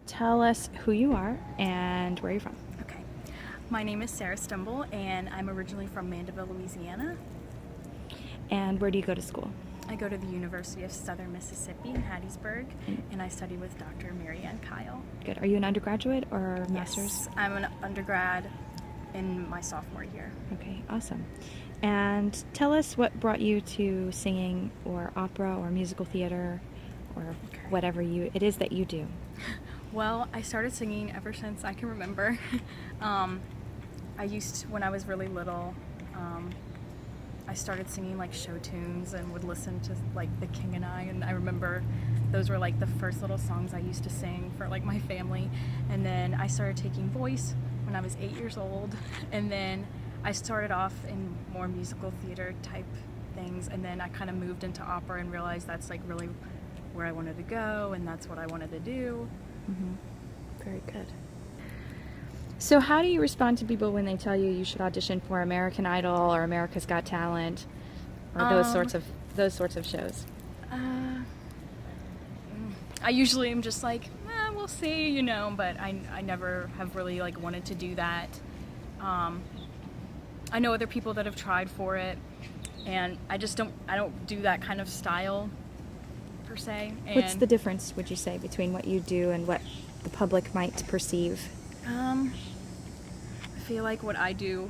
Tell us who you are and where you're from. Okay. My name is Sarah Stembel, and I'm originally from Mandeville, Louisiana. And where do you go to school? I go to the University of Southern Mississippi in Hattiesburg, and I study with Dr. Mary Ann Kyle. Good. Are you an undergraduate or master's? Yes, I'm an undergrad in my sophomore year. Okay, awesome. And tell us what brought you to singing or opera or musical theater or whatever it is that you do. Well, I started singing ever since I can remember. When I was really little, I started singing like show tunes and would listen to like The King and I remember those were like the first little songs I used to sing for like my family. And then I started taking voice when I was 8 years old, and then I started off in more musical theater type things, and then I kind of moved into opera and realized that's like really where I wanted to go, and that's what I wanted to do. Very good. So how do you respond to people when they tell you you should audition for American Idol or America's Got Talent or those sorts of shows? I usually am just like, we'll see, but I never have really like wanted to do that. I know other people that have tried for it, and I don't do that kind of style per se. And What's the difference, would you say, between what you do and what the public might perceive? I feel like what I do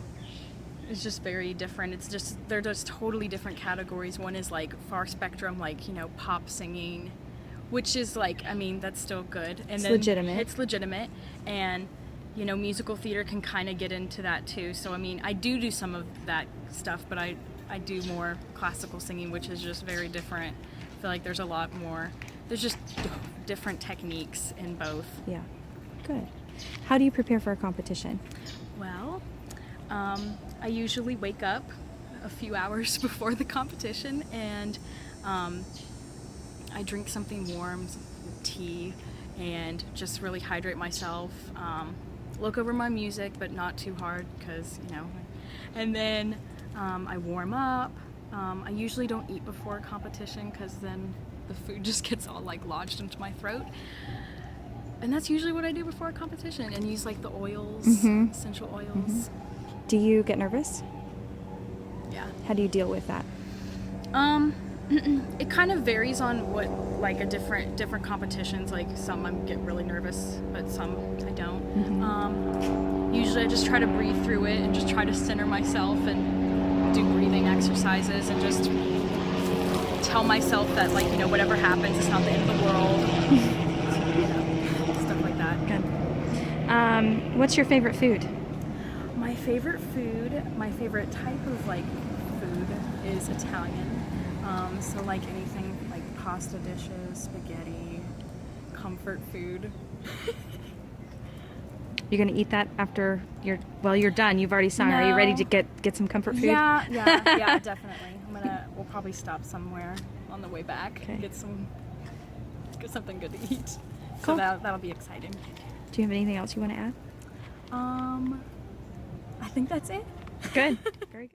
is just very different. They're just totally different categories. One is like far spectrum, like, pop singing, which is like, that's still good. And It's then legitimate. It's legitimate. And, musical theater can kind of get into that too. So, I do some of that stuff, but I do more classical singing, which is just very different. I feel like there's a lot more. There's just different techniques in both. Yeah. Good. How do you prepare for a competition? Well, I usually wake up a few hours before the competition, and I drink something warm, tea, and just really hydrate myself. Look over my music, but not too hard because, and then I warm up. I usually don't eat before a competition because then the food just gets all like lodged into my throat. And that's usually what I do before a competition, and use like the oils, essential oils. Do you get nervous? Yeah. How do you deal with that? It kind of varies on what, like different competitions. Like some I get really nervous, but some I don't. Usually I just try to breathe through it and just try to center myself and do breathing exercises and just tell myself that whatever happens, it's not the end of the world. Stuff like that. Good. What's your favorite food? My favorite type of food is Italian. So like anything like pasta dishes, spaghetti, comfort food. You're gonna eat that after you're done. You've already sung. No. Are you ready to get some comfort food? Yeah, definitely. We'll probably stop somewhere on the way back. Okay. Get something good to eat. Cool. So that'll be exciting. Do you have anything else you want to add? I think that's it. Good. Very good.